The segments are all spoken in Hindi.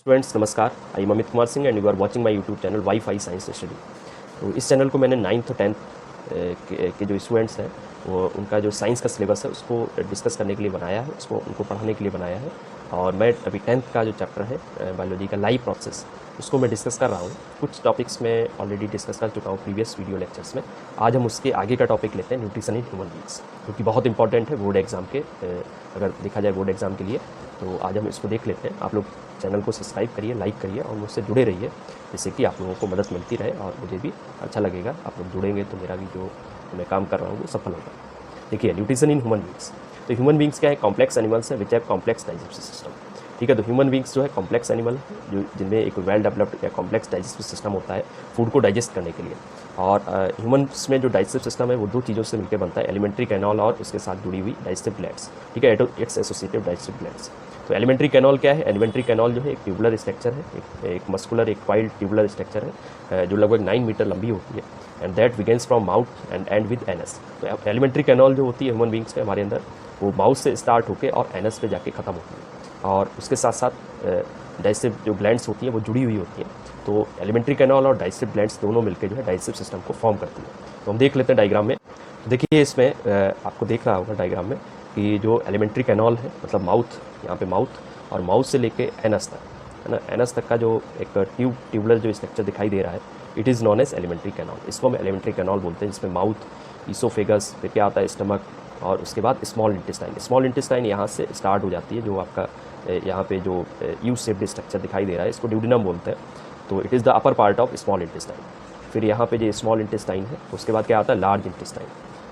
स्टूडेंट्स नमस्कार, I am Amit Kumar Singh and you are watching my YouTube channel WiFi science study. तो इस चैनल को मैंने 9th और 10th के जो स्टूडेंट्स हैं वो उनका जो साइंस का सिलेबस है उसको डिस्कस करने के लिए बनाया है, उसको उनको पढ़ाने के लिए बनाया है। और मैं अभी 10th का जो चैप्टर है बायोलॉजी का लाइफ प्रोसेस उसको मैं डिस्कस कर रहा हूँ। कुछ टॉपिक्स में ऑलरेडी डिस्कस कर चुका हूँ प्रीवियस वीडियो लेक्चर्स में। आज हम उसके आगे का टॉपिक लेते हैं, न्यूट्रिशन इन ह्यूमन बींग्स, जो कि बहुत इंपॉर्टेंट है बोर्ड एग्जाम के, अगर देखा जाए बोर्ड एग्जाम के लिए। तो आज हम इसको देख लेते हैं। आप लोग चैनल को सब्सक्राइब करिए, लाइक करिए और मुझसे जुड़े रहिए, जिससे कि आप लोगों को मदद मिलती रहे और मुझे भी अच्छा लगेगा। आप लोग जुड़ेंगे तो मेरा भी जो मैं काम कर रहा हूँ वो सफल होगा। देखिए, न्यूट्रिशन इन ह्यूमन बींग्स। तो ह्यूमन बींग्स क्या है? कॉम्प्लेक्स एनिमल्स है which have complex digestive system. ठीक है, तो ह्यूमन बींग्स जो है कॉम्प्लेक्स एनिमल है, जो जिनमें एक वेल डेवलप्ड या कॉम्प्लेक्स डाइजेस्टिव सिस्टम होता है फूड को डाइजेस्ट करने के लिए। और ह्यूमन्स में जो डाइजेस्टिव सिस्टम है वो दो चीज़ों से मिलकर बनता है, एलिमेंट्री कैनॉल और उसके साथ जुड़ी हुई डाइजेस्टिव ग्लैंड्स। ठीक है, इट्स एसोसिएटिव डाइजेस्टिव ग्लैंड्स। तो एलिमेंट्री कैनॉल क्या है? एलिमेंट्री कैनॉल जो है एक ट्यूबुलर स्ट्रक्चर है, एक मस्कुलर एक वाइल्ड ट्यूबुलर स्ट्रक्चर है, जो लगभग 9 मीटर लंबी होती है and that begins from mouth and and with anus. तो एलिमेंट्री कैनॉल जो होती है ह्यूमन बींग्स में हमारे अंदर, वो माउथ से स्टार्ट होकर और एनस पे जाके ख़त्म होती है। और उसके साथ साथ डाइजेस्टिव जो ग्लैंड्स होती हैं वो जुड़ी हुई होती हैं। तो एलिमेंट्री कैनॉल और डाइजेस्टिव ग्लैंड्स दोनों मिलकर जो है डाइजेस्टिव सिस्टम को फॉर्म करती है। तो हम देख लेते हैं डायग्राम में। तो देखिए, इसमें आपको देख रहा होगा डायग्राम में कि जो एलिमेंट्री कैनॉल है, मतलब माउथ, यहाँ पे माउथ और माउथ से लेके एनस तक, है ना, एनस तक का जो एक ट्यूबुलर जो स्ट्रक्चर दिखाई दे रहा है, it is known as alimentary canal. इसको हम एलिमेंट्री कैनॉल बोलते हैं, जिसमें माउथ, ईसोफेगस, फिर क्या आता है स्टमक, और उसके बाद स्मॉल इंटेस्टाइन। स्मॉल इंटेस्टाइन यहाँ से स्टार्ट हो जाती है, जो आपका यहाँ पे जो यू शेप्ड स्ट्रक्चर दिखाई दे रहा है, इसको ड्यूडिनम बोलते हैं। तो it is the upper part of small intestine. फिर यहाँ पे जो स्मॉल इंटेस्टाइन है, उसके बाद क्या आता है लार्ज इंटेस्टाइन,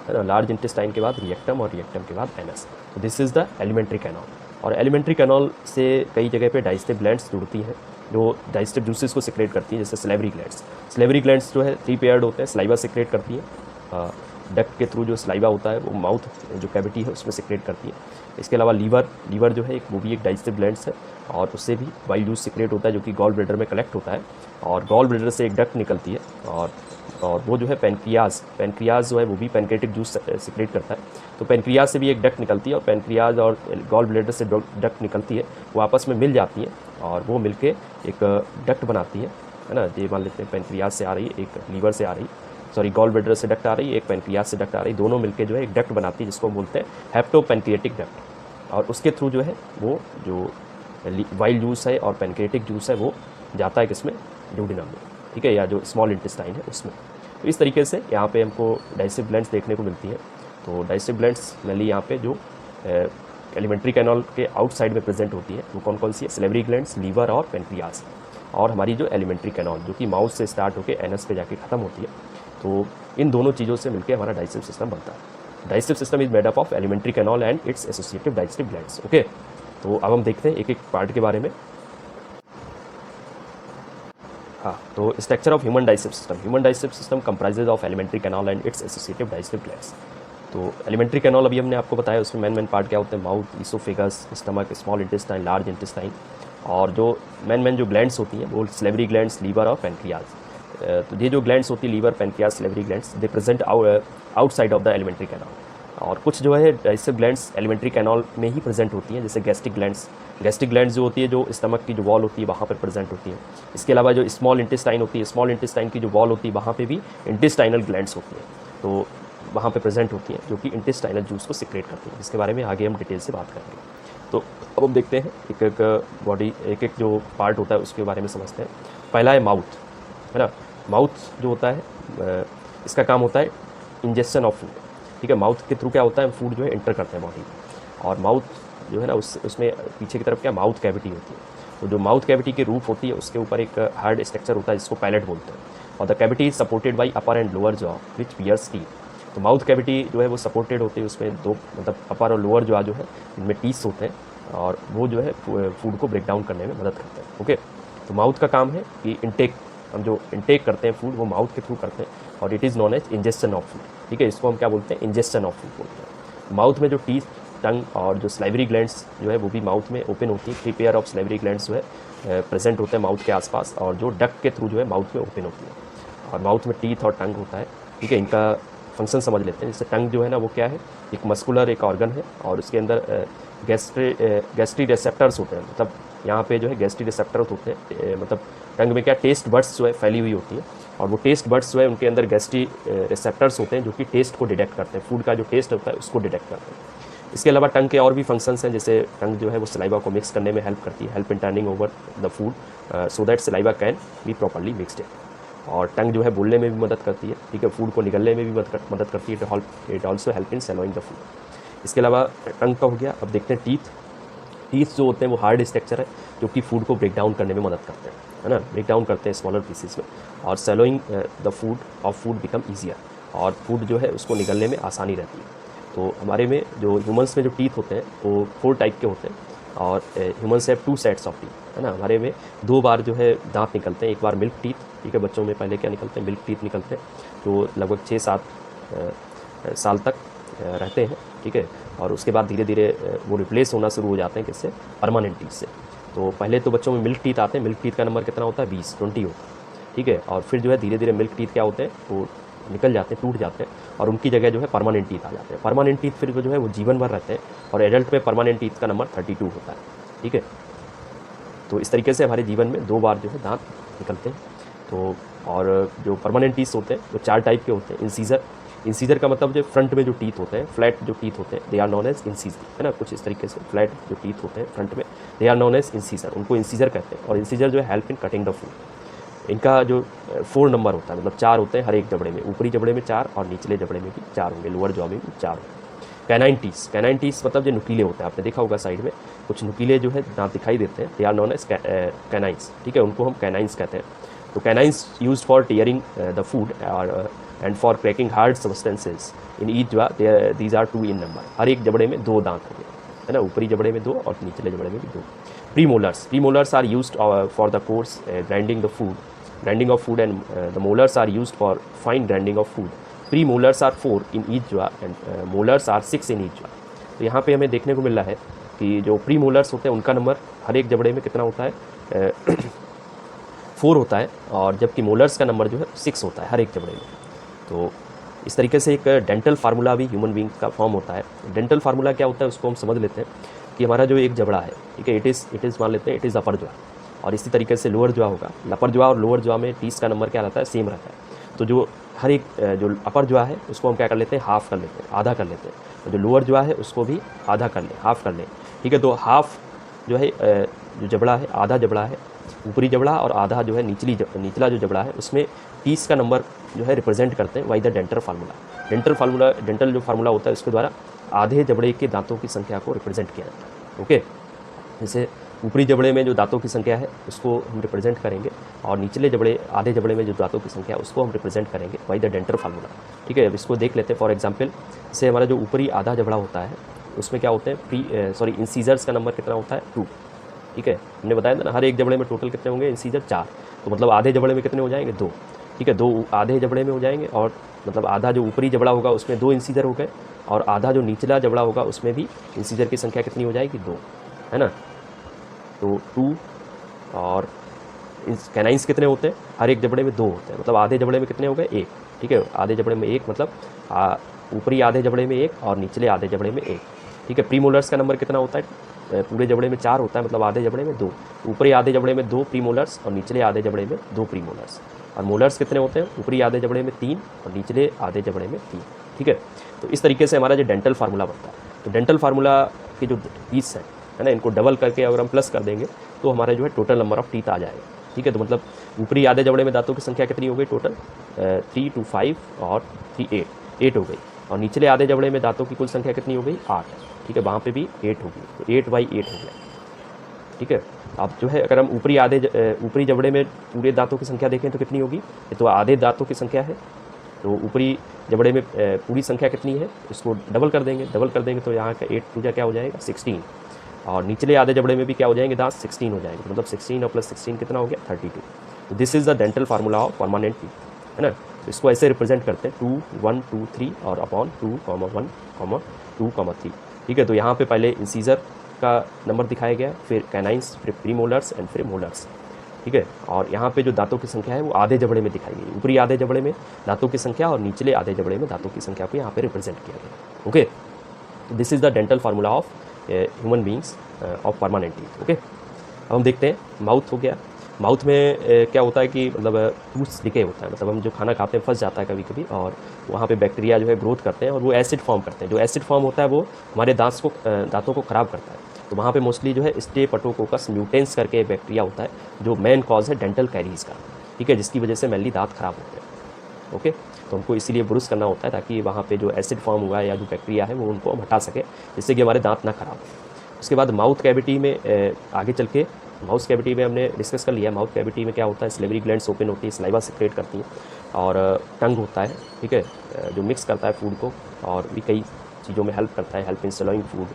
है ना। लार्ज इंटेस्टाइन के बाद रिएक्टम और रिएक्टम के बाद एनस। तो this is the alimentary canal. और एलिमेंट्री कैनॉल से कई जगह पे डाइजेस्टिव ग्लैंड्स जुड़ती हैं, जो डाइजेस्टिव जूसेस को सिक्रेट करती हैं, जैसे स्लेवरी ग्लैंड्स। स्लेवरी ग्लैंड्स जो है 3 पेयर्ड होते हैं, स्लाइवा सिक्रेट करती हैं, डक्ट के थ्रू जो स्लाइवा होता है वो माउथ जो कैविटी है उसमें सिक्रेट करती है। इसके अलावा लीवर जो है वो भी एक डाइजेस्टिव ग्लैंड्स है, और उससे भी बाइल जूस सिक्रेट होता है, जो कि गॉल ब्लैडर में कलेक्ट होता है। और गॉल ब्लैडर से एक डक्ट निकलती है, और वो जो है पेनक्रियाज जो है वो भी पेनक्रेटिक जूस सिक्रेट करता है। तो पेनक्रियाज से भी एक डक्ट निकलती है, और पेनक्रियाज और गॉल ब्लैडर से डक्ट निकलती है, वो आपस में मिल जाती हैं और वो मिलके एक डक्ट बनाती है ना। ये मान लेते हैं पेनक्रियाज से आ रही है, एक लीवर से आ रही, सॉरी गॉल ब्लैडर से डक्ट आ रही है, एक पेनक्रियाज से डक्ट आ रही, दोनों मिलके जो है एक डक्ट बनाती है, जिसको बोलते हैं हेप्टोपेनक्रिएटिक डक्ट। और उसके थ्रू जो है वो जो वाइल्ड जूस है और पेनक्रिएटिक जूस है वो जाता है किसमें? ड्यूडिनम में, ठीक है, या जो स्मॉल इंटेस्टाइन है उसमें। तो इस तरीके से यहाँ पे हमको डाइजेस्टिव ग्लैंड्स देखने को मिलती हैं। तो डाइजेस्टिव ग्लैंड्स मेनली यहाँ पे जो एलिमेंट्री कैनॉल के आउटसाइड में प्रेजेंट होती है, वो कौन कौन सी है? स्लेवरी ग्लैंड्स, लीवर और पेनक्रियाज। और हमारी जो एलिमेंट्री कैनॉल जो कि माउथ से स्टार्ट होकर एनस पे जाके ख़त्म होती है। तो इन दोनों चीज़ों से मिलकर हमारा डाइजेस्टिव सिस्टम बनता है। Digestive system is made up of alimentary canal and its associative digestive glands. Okay, तो अब हम देखते हैं एक एक पार्ट के बारे में। हाँ, तो structure of human digestive system. Human digestive system comprises of alimentary canal and its associative digestive glands. तो एलिमेंट्री कैनॉल अभी हमने आपको बताया, उसमें मेन पार्ट क्या होते हैं? Mouth, oesophagus, stomach, small intestine, large intestine. और जो मेन जो ग्लैंड्स होती हैं वो स्लेवरी ग्लैंड्स, लीवर और पेनक्रियाज। तो ये जो ग्लैंड्स होती है, liver, pancreas, salivary glands, they present outside of the alimentary canal. और कुछ जो है डाइजेस्टिव ग्लैंड्स एलिमेंट्री कैनॉल में ही प्रेजेंट होती हैं, जैसे गैस्ट्रिक ग्लैंड्स। गैस्ट्रिक ग्लैंड्स जो होती है, जो स्टमक की जो वॉल होती है वहाँ पर प्रेजेंट होती है। इसके अलावा जो स्मॉल इंटेस्टाइन होती है, स्मॉल इंटेस्टाइन की जो वॉल होती है वहाँ पे भी इंटेस्टाइनल ग्लैंड्स होती हैं, तो वहाँ पे प्रेजेंट होती हैं, जो कि इंटेस्टाइनल जूस को सिक्रेट करती हैं, जिसके बारे में आगे हम डिटेल से बात करेंगे। तो अब हम देखते हैं एक एक बॉडी, एक एक जो पार्ट होता है उसके बारे में समझते हैं। पहला है माउथ, है ना। माउथ जो होता है इसका काम होता है इंजेक्शन ऑफ फूड। ठीक है, माउथ के थ्रू क्या होता है? फूड जो है इंटर करते हैं बॉडी में। और माउथ जो है ना उसमें पीछे की तरफ क्या माउथ कैविटी होती है। तो जो माउथ कैविटी की रूफ होती है उसके ऊपर एक हार्ड स्ट्रक्चर होता है, जिसको पैलेट बोलते हैं। और the cavity is supported by upper and lower jaw which bears teeth. तो माउथ कैविटी जो है वो सपोर्टेड होती है, उसमें दो मतलब अपर और लोअर जॉ जो है इनमें टीथ होते हैं, और वो जो है फूड को ब्रेक डाउन करने में मदद करते हैं। ओके, तो माउथ का काम है कि इंटेक, हम जो इंटेक करते हैं फूड वो माउथ के थ्रू करते हैं, और it is known as ingestion of food. ठीक है, इसको हम क्या बोलते हैं? इंजेक्शन ऑफ फूड बोलते हैं। माउथ में जो टीथ, टंग और जो स्लाइवरी ग्लैंड्स जो है वो भी माउथ में ओपन होती है। 3 पेयर ऑफ स्लाइवरी ग्लैंड्स जो है प्रेजेंट होते हैं माउथ के आसपास, और जो डक्ट के थ्रू जो है माउथ में ओपन होती है। और माउथ में टीथ और टंग होता है। ठीक है, इनका फंक्शन समझ लेते हैं। जैसे टंग जो है ना वो क्या है, एक मस्कुलर एक ऑर्गन है और उसके अंदर गैस्ट्री रिसेप्टर्स होते हैं। मतलब यहाँ पे जो है गैस्ट्री रिसेप्टर्स होते हैं, मतलब टंग में क्या टेस्ट बड्स जो है फैली हुई होती है और वो टेस्ट बड्स जो है उनके अंदर गैस्ट्री रिसेप्टर्स होते हैं जो कि टेस्ट को डिटेक्ट करते हैं, फूड का जो टेस्ट होता है उसको डिटेक्ट करते हैं। इसके अलावा टंग के और भी फंक्शंस हैं, जैसे टंग जो है वो सलाइवा को मिक्स करने में हेल्प करती है, help in turning over the food so that saliva can be properly mixed. और टंग जो है बोलने में भी मदद करती है, ठीक है, फूड को निगलने में भी मदद करती है, it also help in swallowing the food. इसके अलावा टंग का हो गया। अब देखते हैं टीथ। टीथ जो होते हैं वो हार्ड स्ट्रक्चर है जो कि फूड को ब्रेक डाउन करने में मदद करते हैं, है ना, ब्रेक डाउन करते हैं स्मॉलर पीसेस में, और swallowing the food of food become easier, और फूड जो है उसको निगलने में आसानी रहती है। तो हमारे में जो ह्यूमंस में जो टीथ होते हैं वो 4 टाइप के होते हैं, और humans have 2 sets of teeth, है ना। हमारे में 2 बार जो है दांत निकलते हैं, एक बार मिल्क टीथ, ठीक है, बच्चों में पहले क्या निकलते हैं, मिल्क टीथ निकलते हैं जो लगभग 6-7 साल तक रहते हैं, ठीक है, और उसके बाद धीरे धीरे वो रिप्लेस होना शुरू हो जाते हैं किससे, परमानेंट टीथ से। तो पहले तो बच्चों में मिल्क टीथ आते हैं, मिल्क टीथ का नंबर कितना होता है, 20 होता है, ठीक है, और फिर जो है धीरे धीरे मिल्क टीथ क्या होते हैं, वो निकल जाते हैं, टूट जाते हैं, और उनकी जगह जो है परमानेंट टीथ आ जाते हैं। परमानेंट टीथ फिर जो है वो जीवन भर रहते हैं, और एडल्ट में परमानेंट टीथ का नंबर 32 होता है, ठीक है। तो इस तरीके से हमारे जीवन में 2 बार जो है दांत निकलते हैं। तो और जो परमानेंट टीथ होते हैं वो 4 टाइप के होते हैं। इंसीजर का मतलब जो फ्रंट में जो टीथ होते हैं, फ्लैट जो टीथ होते हैं, they are known as incisor, है ना, कुछ इस तरीके से फ्लैट जो टीथ होते हैं फ्रंट में, they are known as incisor, उनको इंसीजर कहते हैं। और इंसीजर जो है help in cutting the food. इनका जो 4 नंबर होता है, मतलब 4 होते हैं हर एक जबड़े में, ऊपरी जबड़े में 4 और निचले जबड़े में भी 4 होंगे, लोअर जॉ में भी 4 होंगे। कैनाइन टीथ मतलब जो नुकीले होते हैं, आपने देखा होगा साइड में कुछ नुकीले जो है दांत दिखाई देते हैं, they are known as canines, ठीक है, उनको हम कैनाइंस कहते हैं। तो canines use for tearing the food और and for cracking hard substances in each jaw, these are 2 in number. हर एक जबड़े में 2 दांत होंगे, है ना, ऊपरी जबड़े में 2 और निचले जबड़े में भी 2। Premolars are used for the coarse grinding of food and the molars are used for fine grinding of food. Premolars are 4 in each jaw and molars are 6 in each jaw. तो यहाँ पे हमें देखने को मिल रहा है कि जो प्रीमोलर्स होते हैं उनका नंबर हर एक जबड़े में कितना होता है, 4 होता है, और जबकि मोलर्स का नंबर जो है 6 होता है हर एक जबड़े में। तो इस तरीके से एक डेंटल फार्मूला भी ह्यूमन बींग का फॉर्म होता है। डेंटल फार्मूला क्या होता है उसको हम समझ लेते हैं कि हमारा जो एक जबड़ा है, ठीक है, इट इज़ मान लेते हैं इट इज़ अपर जॉ, और इसी तरीके से लोअर जॉ होगा। अपर जॉ और लोअर जॉ में टीथ का नंबर क्या रहता है, सेम रहता है। तो जो हर एक जो अपर जॉ है उसको हम क्या कर लेते हैं, हाफ कर लेते हैं, आधा कर लेते हैं, और जो लोअर जॉ है उसको भी आधा कर लें, हाफ कर लें, ठीक है। तो हाफ जो है जो जबड़ा है, आधा जबड़ा है ऊपरी जबड़ा, और आधा जो है निचला जो जबड़ा है, उसमें टीथ का नंबर जो है रिप्रेजेंट करते हैं बाई द डेंटल जो फार्मूला होता है उसके द्वारा आधे जबड़े के दांतों की संख्या को रिप्रेजेंट किया जाता है, ओके। जैसे ऊपरी जबड़े में जो दांतों की संख्या है उसको हम रिप्रेजेंट करेंगे, और निचले जबड़े आधे जबड़े में जो दांतों की संख्या है उसको हम रिप्रेजेंट करेंगे बाई द डेंटल फार्मूला, ठीक है। अब इसको देख लेते हैं। फॉर एग्जांपल, जैसे हमारा जो ऊपरी आधा जबड़ा होता है उसमें क्या होते हैं, इंसीजर्स का नंबर कितना होता है, 2, ठीक है। हमने बताया था ना, हर एक जबड़े में टोटल कितने होंगे, इंसीजर 4, तो मतलब आधे जबड़े में कितने हो जाएंगे, 2, ठीक है, 2 आधे जबड़े में हो जाएंगे, और मतलब आधा जो ऊपरी जबड़ा होगा उसमें 2 इंसीजर हो गए, और आधा जो निचला जबड़ा होगा उसमें भी इंसीजर की संख्या कितनी हो जाएगी, 2, है ना। तो 2 और कैनाइंस कितने होते हैं, हर एक जबड़े में 2 होते हैं, मतलब आधे जबड़े में कितने हो गए, 1, ठीक है, आधे जबड़े में 1, मतलब ऊपरी आधे जबड़े में 1 और निचले आधे जबड़े में 1, ठीक है। प्रीमोलर्स का नंबर कितना होता है, पूरे जबड़े में 4 होता है, मतलब आधे जबड़े में 2, ऊपरी आधे जबड़े में 2 प्रीमोलर्स और निचले आधे जबड़े में 2 प्रीमोलर्स। और मोलर्स कितने होते हैं, ऊपरी आधे जबड़े में 3 और निचले आधे जबड़े में 3, ठीक है। तो इस तरीके से हमारा जो डेंटल फार्मूला बनता है, तो डेंटल फार्मूला के जो टीथ हैं, है ना, इनको डबल करके अगर हम प्लस कर देंगे तो हमारा जो है टोटल नंबर ऑफ टीथ आ जाएगा, ठीक है। तो मतलब ऊपरी आधे जबड़े में दांतों की संख्या कितनी हो गई टोटल, 3 2 5 और 3 8 हो गई, और निचले आधे जबड़े में दांतों की कुल संख्या कितनी हो गई, 8, ठीक है, वहाँ पे भी 8 होगी, तो 8/8 हो गया, ठीक है। अब जो है अगर हम ऊपरी जबड़े में पूरे दांतों की संख्या देखें तो कितनी होगी, तो आधे दांतों की संख्या है, तो ऊपरी जबड़े में पूरी संख्या कितनी है, इसको डबल कर देंगे तो यहाँ का 8 पूजा क्या हो जाएगा, 16, और निचले आधे जबड़े में भी क्या हो जाएंगे दांत, 16 हो जाएंगे, मतलब 16 और प्लस 16 कितना हो गया, 32। तो this is the dental formula of permanent teeth, है ना। तो इसको ऐसे रिप्रेजेंट करते हैं 2 1 2 3 और अपॉन 2 1 2 3, ठीक है। तो यहाँ पे पहले इंसीजर का नंबर दिखाया गया, फिर कैनाइंस, फिर प्रीमोलर्स एंड फिर मोलर्स। ठीक है। और यहाँ पे जो दांतों की संख्या है वो आधे जबड़े में दिखाई गई, ऊपरी आधे जबड़े में दांतों की संख्या और निचले आधे जबड़े में दांतों की संख्या को यहाँ पे रिप्रेजेंट किया गया। Okay, this is the dental formula of human beings of permanent teeth. Okay, अब हम देखते हैं माउथ हो गया। माउथ में क्या होता है कि मतलब टूथ डिके होता है, मतलब हम जो खाना खाते हैं फंस जाता है कभी कभी, और वहाँ पे बैक्टीरिया जो है ग्रोथ करते हैं और वो एसिड फॉर्म करते हैं। जो एसिड फॉर्म होता है वो हमारे दांतों को ख़राब करता है। तो वहाँ पे मोस्टली जो है स्टेप्टोकोकस म्यूटेंस करके बैक्टीरिया होता है जो मेन कॉज है डेंटल कैरीज का, ठीक है, जिसकी वजह से मेनली दांत खराब होते हैं। ओके, तो हमको इसीलिए ब्रुश करना होता है ताकि वहाँ पे जो एसिड फॉर्म हुआ है या जो बैक्टीरिया है वो उनको हम हटा सके, जिससे कि हमारे दांत ना खराब हो। उसके बाद माउथ कैविटी में आगे चल के माउथ कैविटी में हमने डिस्कस कर लिया। माउथ कैविटी में क्या होता है, स्लेवरी ग्लैंड्स ओपन होती है, सलाइवा सिक्रेट करती हैं, और टंग होता है, ठीक है, जो मिक्स करता है फूड को और भी कई चीज़ों में हेल्प करता है, हेल्प इन स्लोइंग फूड।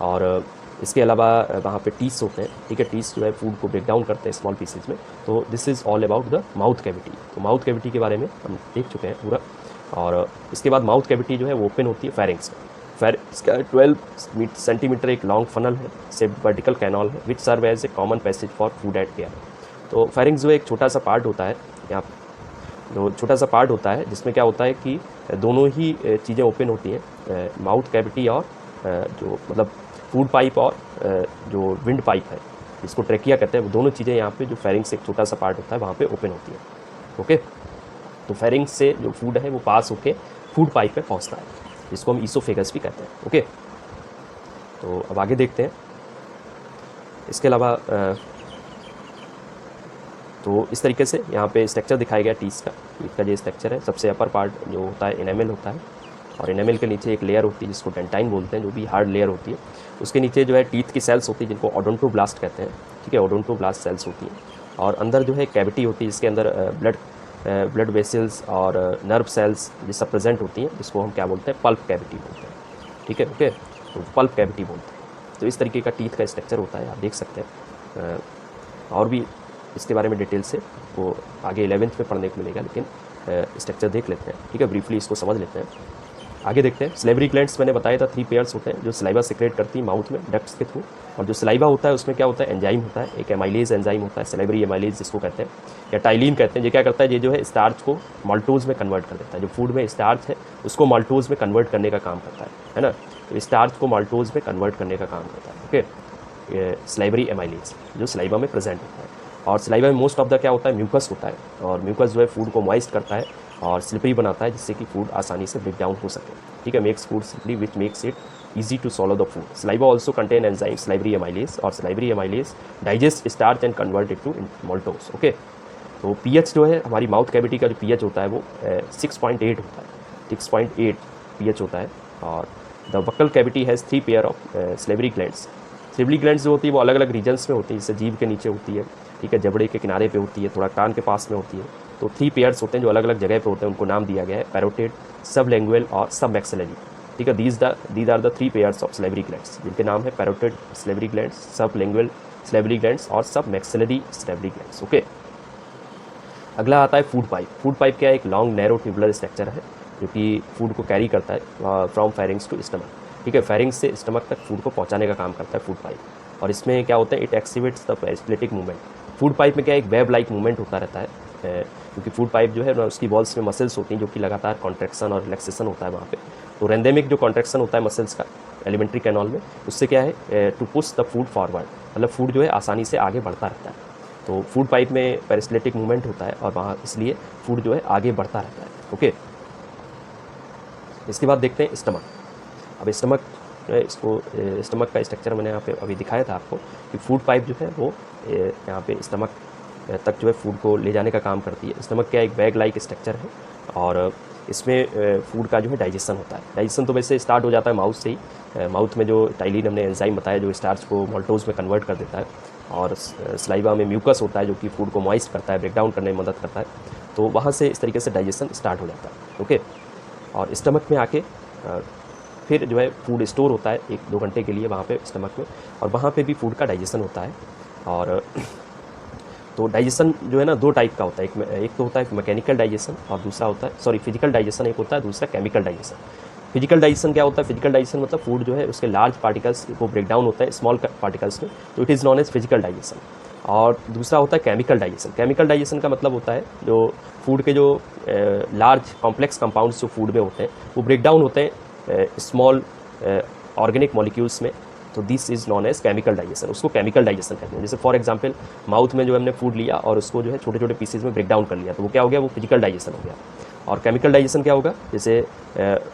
और इसके अलावा वहाँ पे टीथ होते हैं, ठीक है, टीथ जो है फूड को ब्रेक डाउन करते हैं स्मॉल पीसेज में। तो this is all about the mouth cavity. तो माउथ कैविटी के बारे में हम देख चुके हैं पूरा। और इसके बाद माउथ कैविटी जो है वो ओपन होती है फेरिंग्स में। फेरिंग्स का 12 सेंटीमीटर एक लॉन्ग फनल है, से वर्टिकल कैनॉल है, which serve as a common passage for food and air. तो फेरिंग्स जो एक छोटा सा पार्ट होता है, यहाँ जो छोटा सा पार्ट होता है जिसमें क्या होता है कि दोनों ही चीज़ें ओपन होती हैं, माउथ कैविटी और जो मतलब फूड पाइप और जो विंड पाइप है जिसको ट्रेकिया कहते हैं, वो दोनों चीज़ें यहाँ पे जो फेरिंग्स एक छोटा सा पार्ट होता है वहाँ पे ओपन होती है। ओके, तो फेरिंग्स से जो फूड है वो पास होके फूड पाइप पे पहुँचता है, जिसको हम ईसोफेगस भी कहते हैं। ओके, तो अब आगे देखते हैं। इसके अलावा तो इस तरीके से यहाँ पे स्ट्रक्चर दिखाया गया टीथ का जो स्ट्रक्चर है, सबसे अपर पार्ट जो होता है इनेमल होता है, और इनेमल के नीचे एक लेयर होती है जिसको डेंटाइन बोलते हैं, जो भी हार्ड लेयर होती है। उसके नीचे जो है टीथ की सेल्स होती है जिनको ओडोंटोब्लास्ट कहते हैं, ठीक है, ओडोंटोब्लास्ट सेल्स होती हैं। और अंदर जो है कैविटी होती है जिसके अंदर ब्लड वेसल्स और नर्व सेल्स ये सब प्रेजेंट होती हैं, जिसको हम क्या बोलते हैं, पल्प कैविटी बोलते हैं, ठीक है। ओके, तो पल्प कैविटी बोलते हैं। तो इस तरीके का टीथ का स्ट्रक्चर होता है, आप देख सकते हैं। और भी इसके बारे में डिटेल से वो आगे 11th में पढ़ने को मिलेगा, लेकिन स्ट्रक्चर देख लेते हैं, ठीक है, ब्रीफली इसको समझ लेते हैं। आगे देखते हैं। स्लेवरी ग्लैंड्स मैंने बताया था 3 पेयर्स होते हैं जो सलाइवा सिक्रेट करती है माउथ में डक्ट्स के थ्रू। और जो सलाइवा होता है उसमें क्या होता है, एंजाइम होता है, एक एमाइलेज एंजाइम होता है, सलेवरी एमाइलेज जिसको कहते हैं, या टाइलिन कहते हैं। ये क्या करता है, ये जो है स्टार्च को माल्टोज में कन्वर्ट कर देता है। जो फूड में स्टार्च है उसको माल्टोज में कन्वर्ट करने का काम करता है ना। तो स्टार्च को माल्टोज में कन्वर्ट करने का काम करता है। ओके, स्लेवरी एमाइलेज जो सलाइवा में प्रेजेंट होता है। और सलाइवा में मोस्ट ऑफ द क्या होता है, म्यूकस होता है, और म्यूकस जो है फूड को मॉइस्ट करता है और स्लिपरी बनाता है, जिससे कि फूड आसानी से ब्रेक डाउन हो सके, ठीक है, makes food slippery which makes it easy to swallow the food. Saliva also contain enzyme salivary amylase, और salivary amylase digest starch and convert it to maltose. Okay, तो pH जो है हमारी माउथ कैविटी का जो pH होता है वो 6.8 होता है, 6.8 pH होता है। और the buccal cavity has 3 pair of salivary glands. Salivary glands जो होती है वो अलग अलग रीजन्स में होती है, जैसे जीभ के नीचे होती है, ठीक है, जबड़े के किनारे पे होती है, थोड़ा कान के पास में होती है। तो 3 पेयर्स होते हैं जो अलग अलग जगह पे होते हैं, उनको नाम दिया गया है पैरोटिड, सबलिंगुअल और सबमैक्सिलरी, ठीक है। These are the 3 pairs of salivary glands, जिनके नाम है parotid salivary glands, sublingual salivary glands और सबमैक्सिलरी स्लेवरी ग्लैंड्स। ओके, अगला आता है फूड पाइप। फूड पाइप क्या है, एक लॉन्ग नैरो ट्यूबुलर स्ट्रक्चर है जो कि फूड को कैरी करता है फ्रॉम फेरिंग्स टू स्टमक, ठीक है, फेरिंग्स से स्टमक तक फूड को पहुंचाने का काम करता है फूड पाइप। और इसमें क्या होता है, it activates the peristaltic movement. Food pipe में क्या एक वेब लाइक मूवमेंट होता रहता है, क्योंकि फूड पाइप जो है ना उसकी वॉल्स में मसल्स होती हैं जो कि लगातार कॉन्ट्रैक्शन और रिलैक्सेशन होता है वहाँ पे। तो रेंडेमिक जो कॉन्ट्रैक्शन होता है मसल्स का एलिमेंट्री कैनॉल में, उससे क्या है, to push the food forward, मतलब फूड जो है आसानी से आगे बढ़ता रहता है। तो फूड पाइप में पेरिस्टलिटिक मूवमेंट होता है और वहाँ इसलिए फूड जो है आगे बढ़ता रहता है। ओके, इसके बाद देखते हैं स्टमक। अब स्टमक इसको स्टमक का स्ट्रक्चर मैंने यहाँ पे अभी दिखाया था आपको कि फूड पाइप जो है वो यहाँ पे स्टमक तक जो है फूड को ले जाने का काम करती है। स्टमक क्या एक बैग लाइक स्ट्रक्चर है और इसमें फूड का जो है डाइजेशन होता है। डाइजेशन तो वैसे स्टार्ट हो जाता है माउथ से ही। माउथ में जो टाइलिन हमने एंजाइम बताया जो स्टार्च को माल्टोज में कन्वर्ट कर देता है, और सलाइवा में म्यूकस होता है जो कि फूड को मॉइस्ट करता है, ब्रेक डाउन करने में मदद करता है। तो वहाँ से इस तरीके से डाइजेशन स्टार्ट हो जाता है। ओके, और स्टमक में आके फिर जो है फूड स्टोर होता है 1-2 घंटे के लिए वहाँ पे स्टमक में, और वहाँ पे भी फूड का डाइजेशन होता है। और तो डाइजेशन जो है ना 2 टाइप का होता है, एक तो होता है मैकेनिकल डाइजेशन और दूसरा होता है फिजिकल डाइजेशन एक होता है, दूसरा केमिकल डाइजेशन। फिजिकल डाइजेशन क्या होता है, फिजिकल डाइजेशन मतलब फूड जो है उसके लार्ज पार्टिकल्स को ब्रेक डाउन होता है स्मॉल पार्टिकल्स में, तो it is known as physical digestion. और दूसरा होता है केमिकल डाइजेशन। केमिकल डाइजेशन का मतलब होता है जो फूड के जो लार्ज कॉम्प्लेक्स कंपाउंड्स जो फूड में होते हैं वो ब्रेक डाउन होते हैं स्मॉल ऑर्गेनिक मॉलिक्यूल्स में, तो this is known as chemical digestion, उसको केमिकल डाइजेशन कहते हैं। जैसे फॉर एग्जांपल माउथ में जो हमने फूड लिया और उसको जो है छोटे छोटे पीसेज में ब्रेक डाउन कर लिया, तो वो क्या हो गया, वो फिजिकल डाइजेशन हो गया। और केमिकल डाइजेशन क्या होगा, जैसे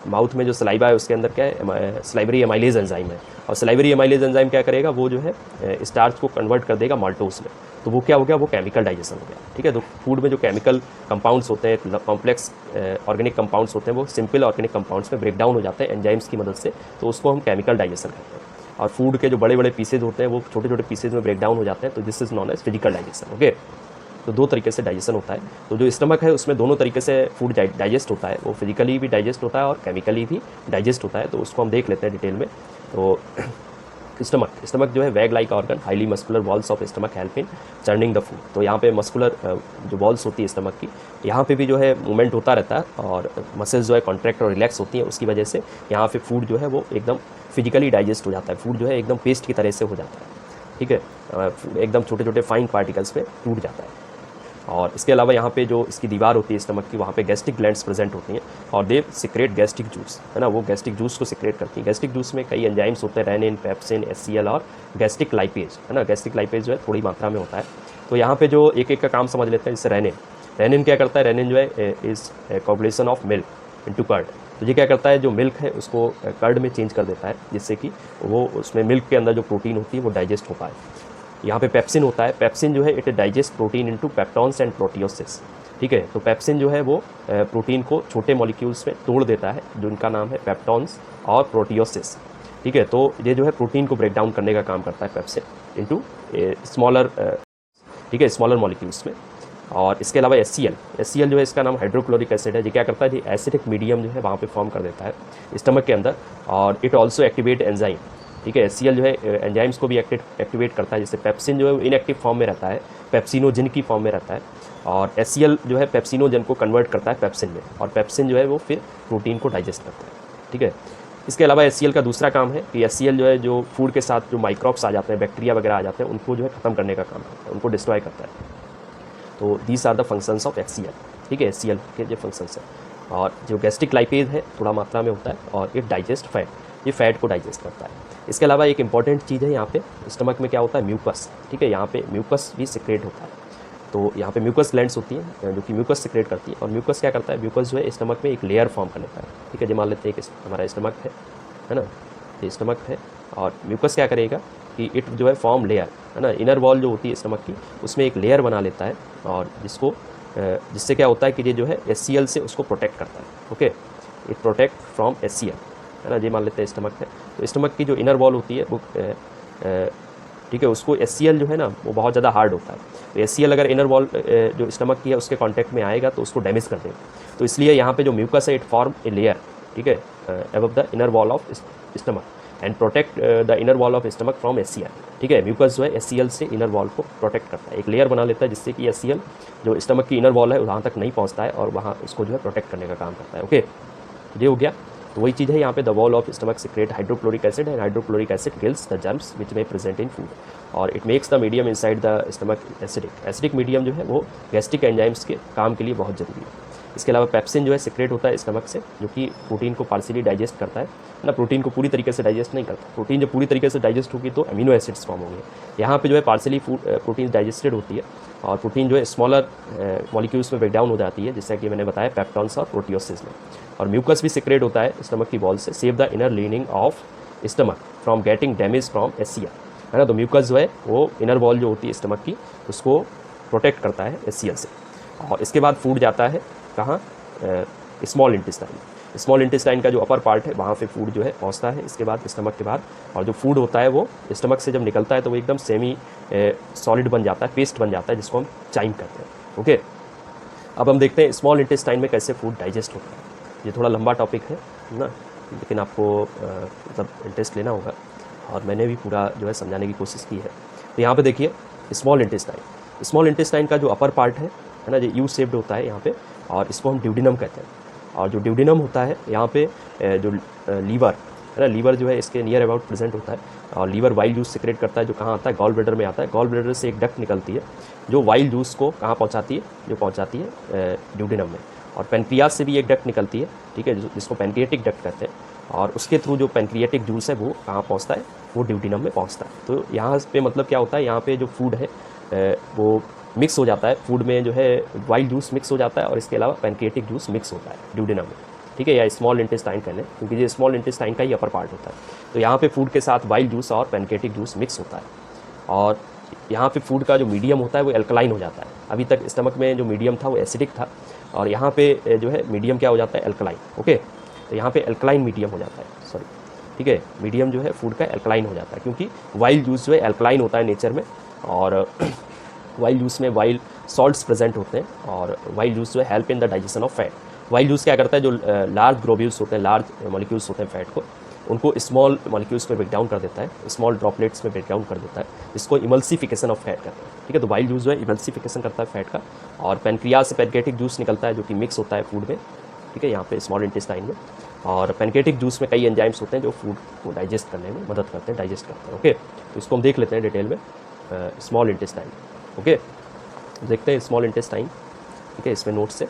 माउथ में जो सलाइवा है उसके अंदर क्या है, सलाइवरी एमाइलेज एंजाइम है, और सलाइवरी एमाइलेज एंजाइम क्या करेगा, वो जो है स्टार्च को कन्वर्ट कर देगा माल्टोस में, तो वो क्या हो गया, वो केमिकल डाइजेशन हो गया। ठीक है, तो फूड में जो केमिकल कंपाउंड्स होते हैं, कॉम्प्लेक्स ऑर्गेनिक कंपाउंड्स होते हैं, वो सिंपल ऑर्गेनिक कंपाउंड्स में ब्रेक डाउन हो जाते हैं एंजाइम्स की मदद से, तो उसको हम केमिकल डाइजेशन कहते हैं। और फूड के जो बड़े बड़े पीसेज होते हैं वो छोटे छोटे पीसेज में ब्रेक डाउन हो जाते हैं, तो this is known as physical digestion. Okay, तो दो तरीके से डाइजेशन होता है। तो जो स्टमक है उसमें दोनों तरीके से फूड डाइजेस्ट होता है, वो फिजिकली भी डाइजेस्ट होता है और केमिकली भी डाइजेस्ट होता है, तो उसको हम देख लेते हैं डिटेल में। तो स्टमक जो है वैग like organ, highly muscular walls of stomach help in churning the food. तो यहाँ पे मस्कुलर जो वॉल्स होती है स्टमक की, यहाँ पे भी जो है मूवमेंट होता रहता है और मसल्स जो है कॉन्ट्रैक्ट और रिलैक्स होती हैं, उसकी वजह से यहाँ पे फूड जो है वो एकदम फिजिकली डाइजेस्ट हो जाता है, फूड जो है एकदम पेस्ट की तरह से हो जाता है। ठीक है, एकदम छोटे छोटे फाइन पार्टिकल्स में टूट जाता है। और इसके अलावा यहाँ पे जो इसकी दीवार होती है स्टमक की, वहाँ पे गैस्ट्रिक ग्लैंड्स प्रेजेंट होती हैं और दे सिक्रेट गैस्ट्रिक जूस, है ना, वो गैस्ट्रिक जूस को सिक्रेट करती हैं। गैस्ट्रिक जूस में कई एंजाइम्स होते हैं, रेनिन, पेप्सिन, HCl और गैस्ट्रिक लाइपेज, है ना, गैस्ट्रिक लाइपेज जो है थोड़ी मात्रा में होता है। तो यहाँ पे जो एक एक का काम समझ लेते हैं। जैसे रेनिन क्या करता है, रेनिन जो है is coagulation of milk into curd. तो ये क्या करता है, जो मिल्क है उसको कर्ड में चेंज कर देता है, जिससे कि वो उसमें मिल्क के अंदर जो प्रोटीन होती है वो डाइजेस्ट हो पाए। यहाँ पे पेप्सिन होता है, पेप्सिन जो है it digest protein into peptones and proteoses. ठीक है, तो पेप्सिन जो है वो प्रोटीन को छोटे मॉलिक्यूल्स में तोड़ देता है, जिनका नाम है पेप्टॉन्स और प्रोटियोसिस। ठीक है, तो ये जो है प्रोटीन को ब्रेक डाउन करने का काम करता है पेप्सिन इनटू स्मॉलर, ठीक है, स्मॉलर मॉलिक्यूल्स में। और इसके अलावा HCl जो है इसका नाम हाइड्रोक्लोरिक एसिड है। ये क्या करता है, ये एसिडिक मीडियम जो है वहाँ पे फॉर्म कर देता है स्टमक के अंदर, और इट ऑल्सो एक्टिवेट एंजाइम। ठीक है, HCl जो है एंजाइम्स को भी एक्टिवेट करता है। जैसे पेप्सिन जो है वो इनएक्टिव फॉर्म में रहता है, पेप्सिनोजिन की फॉर्म में रहता है, और HCl जो है पेप्सिनोजन को कन्वर्ट करता है पेप्सिन में, और पेप्सिन जो है वो फिर प्रोटीन को डाइजेस्ट करता है। ठीक है, इसके अलावा HCl का दूसरा काम है कि HCl जो है जो फूड के साथ जो माइक्रोब्स आ जाते हैं, बैक्टीरिया वगैरह आ जाते हैं, उनको जो है ख़त्म करने का काम करता है, उनको डिस्ट्रॉय करता है। तो these are the functions of HCl। ठीक है, HCl के जो फंक्शंस है। और जो गैस्ट्रिक लाइपेज है थोड़ा मात्रा में होता है, और इट डाइजेस्ट फैट, ये फैट को डाइजेस्ट करता है। इसके अलावा एक इंपॉर्टेंट चीज़ है यहाँ पे स्टमक में क्या होता है, म्यूकस। ठीक है, यहाँ पे म्यूकस भी सिक्रेट होता है। तो यहाँ पे म्यूकस ग्लैंड्स होती हैं जो कि म्यूकस सिक्रेट करती है। और म्यूकस क्या करता है, म्यूकस जो है स्टमक में एक लेयर फॉर्म कर लेता है। ठीक है, जो मान लेते हैं कि हमारा स्टमक है ना, ये स्टमक है, और म्यूकस क्या करेगा कि इट जो है फॉर्म लेयर, है ना, इनर वॉल जो होती है स्टमक की, उसमें एक लेयर बना लेता है, और जिससे क्या होता है कि ये जो है HCl से उसको प्रोटेक्ट करता है। Okay, it protect from HCl, है ना, ये मान लेते हैं स्टमक है। तो स्टमक की जो इनर वॉल होती है वो ठीक है, उसको HCl जो है ना वो बहुत ज़्यादा हार्ड होता है। तो HCl अगर इनर वॉल जो स्टमक की है उसके कांटेक्ट में आएगा तो उसको डैमेज कर देगा। तो इसलिए यहाँ पे जो म्यूकस है इट फॉर्म ए लेयर, ठीक है, above the inner wall of stomach and protect the inner wall of stomach from HCl। ठीक है, म्यूकस जो है HCl से इनर वॉल को प्रोटेक्ट करता है, एक लेयर बना लेता है, जिससे कि HCl जो स्टमक की इनर वॉल है वहाँ तक नहीं पहुँचता है, और वहाँ उसको जो है प्रोटेक्ट करने का काम करता है। ओके, ये हो गया। तो वही चीज़ है यहाँ पे, the wall of stomach secrete hydrochloric acid, and hydrochloric acid kills the germs which में प्रेजेंट इन फूड, और it makes the medium inside the stomach acidic. Acidic medium जो है वो गैस्ट्रिक एंजाइम्स के काम के लिए बहुत ज़रूरी है। इसके अलावा पेप्सिन जो है सिक्रेट होता है स्टमक से, जो कि प्रोटीन को पार्शियली डाइजेस्ट करता है ना, प्रोटीन को पूरी तरीके से डाइजेस्ट नहीं करता। प्रोटीन जब पूरी तरीके से डाइजेस्ट होगी तो अमीनो एसिड्स फॉर्म होंगे। यहाँ पे जो है पार्शियली प्रोटीन डाइजेस्टेड होती है, और प्रोटीन जो है स्मॉलर मॉलिक्यूल्स में ब्रेक डाउन हो जाती है, जैसा कि मैंने बताया पेप्टॉन्स और प्रोटियोसिस में। और म्यूकस भी सिक्रेट होता है स्टमक की वॉल से, save the inner leaning of stomach from getting damage from HCl, है ना। तो म्यूकस जो है वो इनर वॉल जो होती है स्टमक की, उसको प्रोटेक्ट करता है HCl से। और इसके बाद फूड जाता है कहाँ, स्मॉल इंटेस्टाइन। स्मॉल इंटेस्टाइन का जो अपर पार्ट है वहाँ पे फूड जो है पहुँचता है इसके बाद, स्टमक के बाद। और जो फूड होता है वो स्टमक से जब निकलता है तो वो एकदम सेमी सॉलिड बन जाता है, पेस्ट बन जाता है, जिसको हम चाइम कहते हैं। ओके, अब हम देखते हैं स्मॉल इंटेस्टाइन में कैसे फूड डाइजेस्ट होता है। ये थोड़ा लंबा टॉपिक है ना, लेकिन आपको मतलब इंटरेस्ट लेना होगा, और मैंने भी पूरा जो है समझाने की कोशिश की है। तो यहाँ पे देखिए स्मॉल इंटेस्टाइन, स्मॉल इंटेस्टाइन का जो अपर पार्ट है ना, जो यू शेप्ड होता है यहाँ पे, और इसको हम ड्यूडिनम कहते हैं। और जो ड्यूडिनम होता है यहाँ पे जो लीवर, है ना। लीवर जो है इसके नियर अबाउट प्रेजेंट होता है और लीवर वाइल जूस सिक्रेट करता है, जो कहाँ आता है, गॉल ब्लैडर में आता है। गॉल ब्लैडर से एक डक्ट निकलती है जो वाइल जूस को कहाँ पहुँचाती है, जो पहुँचाती है ड्यूडेनम में। और पेनक्रियाज से भी एक डक्ट निकलती है, ठीक है, जिसको पेनक्रिएटिक डक्ट कहते हैं, और उसके थ्रू जो पेनक्रिएटिक जूस है वो कहाँ पहुँचता है, वो ड्यूडेनम में पहुँचता है। तो यहाँ पे मतलब क्या होता है, यहाँ पे जो फूड है वो मिक्स हो जाता है, फूड में जो है वाइल्ड जूस मिक्स हो जाता है और इसके अलावा पैनक्रिएटिक जूस मिक्स होता है ड्यूडेनम में, ठीक है, या स्मॉल इंटेस्टाइन कह लें, क्योंकि ये स्मॉल इंटेस्टाइन का ही अपर पार्ट होता है। तो यहाँ पे फूड के साथ वाइल्ड जूस और पैनक्रिएटिक जूस मिक्स होता है और यहाँ पे फूड का जो मीडियम होता है वो एल्कलाइन हो जाता है। अभी तक स्टमक में जो मीडियम था वो एसिडिक था और यहाँ पे जो है मीडियम क्या हो जाता है, एल्कलाइन। ओके, तो यहाँ पे एल्कलाइन मीडियम हो जाता है, सॉरी, ठीक है, मीडियम जो है फूड का एल्कलाइन हो जाता है, क्योंकि वाइल्ड जूस जो है एल्कलाइन होता है नेचर में और वाइल्ड जूस में वाइल्ड सॉल्ट्स प्रेजेंट होते हैं और वाइल्ड जूस जो है help in the digestion of fat. Wild juice क्या करता है, जो लार्ज ग्लोब्यूल्स होते हैं, लार्ज मॉलिक्यूल्स होते हैं फैट को, उनको स्मॉल मॉलिक्यूल्स में ब्रेक डाउन कर देता है, स्मॉल ड्रॉपलेट्स में ब्रेक डाउन कर देता है, इसको इमल्सिफिकेशन ऑफ फैट कहते हैं, ठीक है। तो वाइल्ड जूस जो है इमल्सिफिकेशन करता है फैट का। और पेनक्रियाज से पैनक्रिएटिक जूस निकलता है जो कि मिक्स होता है फूड में, ठीक है, यहाँ पे स्मॉल इंटेस्टाइन में। और पैनक्रिएटिक जूस में कई एंजाइम्स होते हैं जो फूड को डाइजेस्ट करने में मदद करते हैं, डाइजेस्ट करते हैं। ओके, तो इसको हम देख लेते हैं डिटेल में, स्मॉल इंटेस्टाइन। ओके, देखते हैं स्मॉल इंटेस्टाइन, ठीक है, इसमें नोट्स है।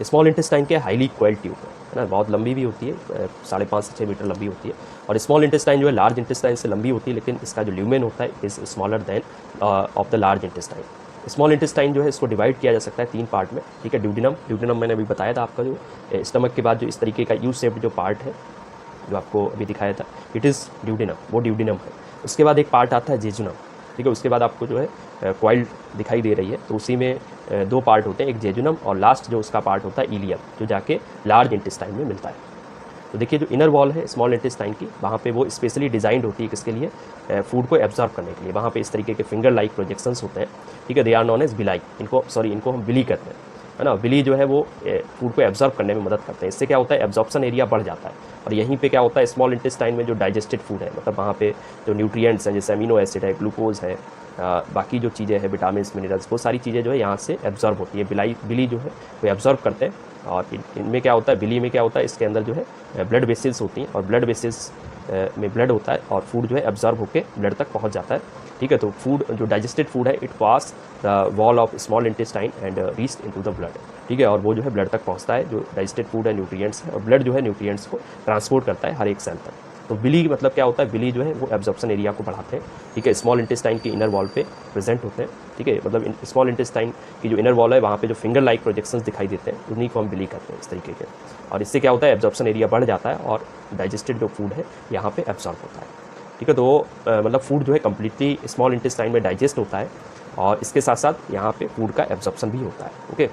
स्मॉल इंटेस्टाइन के हाईली क्वेल ट्यूब है ना, बहुत लंबी भी होती है, 5.5 से 6 मीटर लंबी होती है। और स्मॉल इंटेस्टाइन जो है लार्ज इंटेस्टाइन से लंबी होती है, लेकिन इसका जो ल्यूमेन होता है is smaller than of the large intestine. Small intestine जो है इसको डिवाइड किया जा सकता है 3 पार्ट में, ठीक है। ड्यूडेनम मैंने अभी बताया था आपका, जो स्टमक के बाद जो इस तरीके का यू शेप्ड जो पार्ट है जो आपको अभी दिखाया था, इट इज़ ड्यूडेनम, वो ड्यूडेनम है। उसके बाद एक पार्ट आता है जेजुनम, ठीक है। उसके बाद आपको जो है क्वाइल्ड दिखाई दे रही है, तो उसी में 2 पार्ट होते हैं, एक जेजुनम और लास्ट जो उसका पार्ट होता है इलियम, जो जाके लार्ज इंटेस्टाइन में मिलता है। तो देखिए जो इनर वॉल है स्मॉल इंटेस्टाइन की, वहाँ पे वो स्पेशली डिजाइंड होती है किसके लिए, फूड को एब्जॉर्ब करने के लिए। वहाँ पे इस तरीके के फिंगर लाइक प्रोजेक्शंस होते हैं, ठीक है, दे आर नॉन एज बिलाई, इनको हम बिली कहते हैं, है ना। बिली जो है वो फूड को एब्जॉर्ब करने में मदद करते हैं। इससे क्या होता है, एब्जॉर्प्शन एरिया बढ़ जाता है और यहीं पे क्या होता है, स्मॉल इंटेस्टाइन में जो डाइजेस्टेड फूड है, मतलब वहाँ पे जो न्यूट्रिएंट्स हैं जैसे अमीनो एसिड है, ग्लूकोज है, बाकी जो चीज़ें हैं विटामिन मिनरल्स, वो सारी चीज़ें जो है यहाँ से एब्जॉर्ब होती है। बिली जो है वो एब्जॉर्ब करते हैं और इनमें क्या होता है, बिली में क्या होता है, इसके अंदर जो है ब्लड वेसल्स होती हैं और ब्लड वेसल्स में ब्लड होता है और फूड जो है एब्जॉर्ब होकर ब्लड तक पहुँच जाता है, ठीक है। तो फूड जो डाइजेस्टेड फूड है it pass the wall of small intestine and reach into the blood, ठीक है, और वो जो है ब्लड तक पहुँचता है, जो डाइजेस्टेड फूड है, न्यूट्रिएंट्स है, और ब्लड जो है न्यूट्रिएंट्स को ट्रांसपोर्ट करता है हर एक सेल तक। तो बिली मतलब क्या होता है, बिली जो है वो एब्जॉर्प्शन एरिया को बढ़ाते हैं, ठीक है। स्मॉल इंटेस्टाइन की इनर वॉल पे प्रेजेंट होते हैं, ठीक है, मतलब स्मॉल इंटेस्टाइन की जो इनर वॉल है वहाँ पे जो फिंगर लाइक प्रोजेक्शंस दिखाई देते हैं उन्हीं को हम बिली कहते हैं, इस तरीके के। और इससे क्या होता है, एब्जॉर्प्शन एरिया बढ़ जाता है और डाइजेस्टेड जो फूड है यहाँ पे एब्जॉर्ब होता है, ठीक है। तो मतलब फूड जो है कम्प्लीटली स्मॉल इंटेस्टाइन में डाइजेस्ट होता है और इसके साथ साथ यहाँ पे फूड का एब्जॉर्प्शन भी होता है। ओके,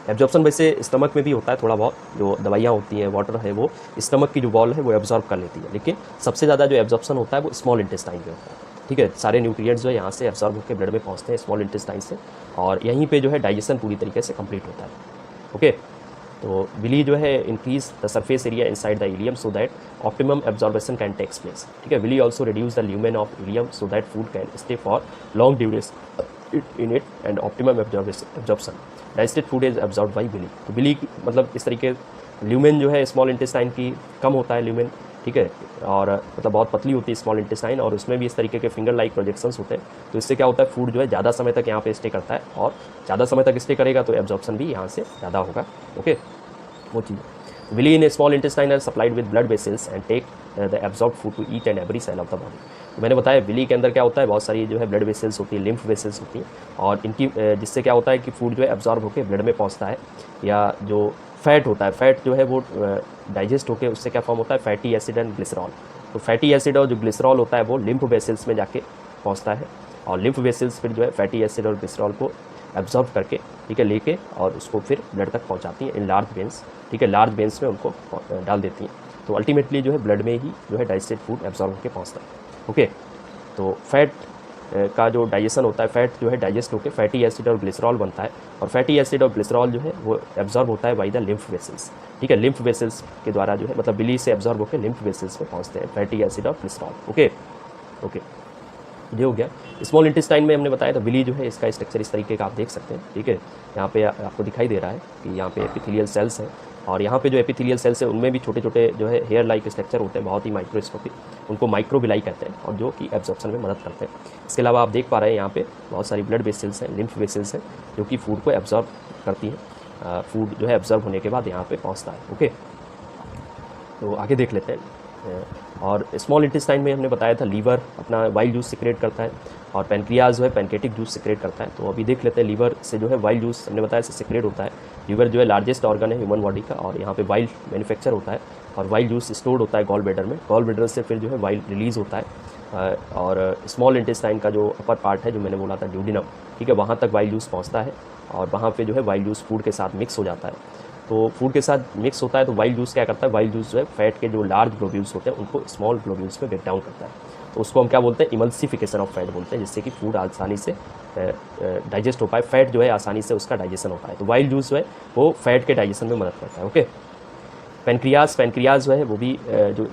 एब्जॉर्प्शन वैसे स्टमक में भी होता है थोड़ा बहुत, जो दवाइयाँ होती हैं, वाटर है, वो स्टमक की जो वॉल है वो एब्जॉर्ब कर लेती है, लेकिन सबसे ज़्यादा जो एब्जॉर्प्शन होता है वो स्मॉल इंटेस्टाइन में होता है, ठीक है। सारे न्यूट्रिएंट्स जो है यहाँ से एब्जॉर्ब होकर ब्लड में पहुँचते हैं स्मॉल इंटेस्टाइन से और यहीं पे जो है डाइजेशन पूरी तरीके से कंप्लीट होता है। ओके, तो बिली जो है increase the surface area inside the ileum so that optimum absorption can takes place, ठीक है। Villi also reduce the lumen of ileum so that food can stay for long duration in it and optimum absorption digested food is absorb by villi. तो बिली मतलब इस तरीके ल्यूमेन जो है स्मॉल इंटेस्टाइन की कम होता है ल्यूमेन, ठीक है, और मतलब बहुत पतली होती है स्मॉल इंटेस्टाइन और उसमें भी इस तरीके के फिंगर लाइक प्रोजेक्शंस होते हैं। तो इससे क्या होता है, फूड जो है ज़्यादा समय तक यहाँ पे स्टे करता है और ज़्यादा समय तक स्टे करेगा तो एब्जॉर्प्शन भी यहाँ से ज़्यादा होगा। ओके, वो चीज़ villi in small intestine are supplied with blood vessels and take the absorb food to each and every cell of the body. तो मैंने बताया विली के अंदर क्या होता है, बहुत सारी जो है ब्लड वेसल्स होती है, लिम्फ वेसल्स होती हैं और इनकी जिससे क्या होता है कि फूड जो है एब्जॉर्ब होकर ब्लड में पहुँचता है, या जो फैट होता है, फैट जो है वो डाइजेस्ट होकर उससे क्या फॉर्म होता है, फैटी एसिड एंड ग्लिसरॉल। तो फैटी एसिड और जो ग्लिसरॉल होता है वो लिम्फ वेसल्स में जाके पहुँचता है और लिम्फ वेसल्स फिर जो है फैटी एसिड और ग्लिसरॉल को एब्जॉर्ब करके, ठीक है, लेके और उसको फिर ब्लड तक पहुंचाती हैं इन लार्ज वेन्स, ठीक है, लार्ज वेन्स में उनको डाल देती हैं। तो अल्टीमेटली जो है ब्लड में ही जो है डाइजेस्टेड फूड एब्जॉर्ब होकर पहुंचता है। ओके, तो फैट का जो डाइजेशन होता है, फैट जो है डाइजेस्ट होकर फैटी एसिड और ग्लिसरॉल बनता है और फैटी एसिड और ग्लिसरॉल जो है वो एब्जॉर्ब होता है बाई द लिम्फ वेसल्स, ठीक है। लिम्फ वेसल्स के द्वारा जो है मतलब बिली से एब्जॉर्ब होकर लिम्फ वेसल्स में पहुँचते हैं फैटी एसिड और ग्लिसरॉल। ओके ओके, ये हो गया। स्मॉल इंटेस्टाइन में हमने बताया था विली जो है इसका स्ट्रक्चर इस तरीके का आप देख सकते हैं, ठीक है। यहाँ पे आपको दिखाई दे रहा है कि यहाँ पे एपिथेलियल सेल्स हैं, और यहाँ पे जो एपिथेलियल सेल्स है उनमें भी छोटे छोटे जो है हेयर लाइक स्ट्रक्चर होते हैं, बहुत ही माइक्रोस्कोपिक, उनको माइक्रोविलाई कहते हैं, और जो कि एब्जॉर्प्शन में मदद करते हैं। इसके अलावा आप देख पा रहे हैं यहाँ पे बहुत सारी ब्लड वेसल्स हैं, लिम्फ वेसल्स हैं, जो कि फूड को एब्जॉर्ब करती हैं। फूड जो है एब्जॉर्ब होने के बाद यहाँ पे पहुँचता है। ओके, तो आगे देख लेते हैं। और स्मॉल इंटेस्टाइन में हमने बताया था लीवर अपना वाइल जूस सिक्रेट करता है, और पेनक्रियाज जो है पैनकेटिक जूस सिक्रेट करता है। तो अभी देख लेते हैं लीवर से जो है वाइल जूस हमने बताया से सिक्रेट होता है। लीवर जो है लार्जेस्ट ऑर्गन है ह्यूमन बॉडी का, और यहाँ पे वाइल मैन्युफैक्चर होता है, और वाइल जूस स्टोर्ड होता है गॉल ब्लैडर में। गॉल ब्लैडर से फिर जो है वाइल रिलीज़ होता है, और स्मॉल इंटेस्टाइन का जो अपर पार्ट है जो मैंने बोला था ड्यूडिनम, ठीक है, वहाँ तक वाइल जूस पहुँचता है, और वहाँ पे जो है वाइल जूस फूड के साथ मिक्स हो जाता है। तो फूड के साथ मिक्स होता है तो वाइल जूस क्या करता है, वाइल जूस जो है फैट के जो लार्ज ग्लोब्यूल्स होते हैं उनको स्मॉल ग्लोब्यूल्स में ब्रेक डाउन करता है। तो उसको हम क्या बोलते हैं, इमल्सिफिकेशन ऑफ फैट बोलते हैं, जिससे कि फूड आसानी से डाइजेस्ट हो पाए, फैट जो है आसानी से उसका डाइजेशन हो पाए। तो वाइल जूस जो है वो फैट के डाइजेशन में मदद करता है। ओके, पेनक्रियाज जो है वो भी जो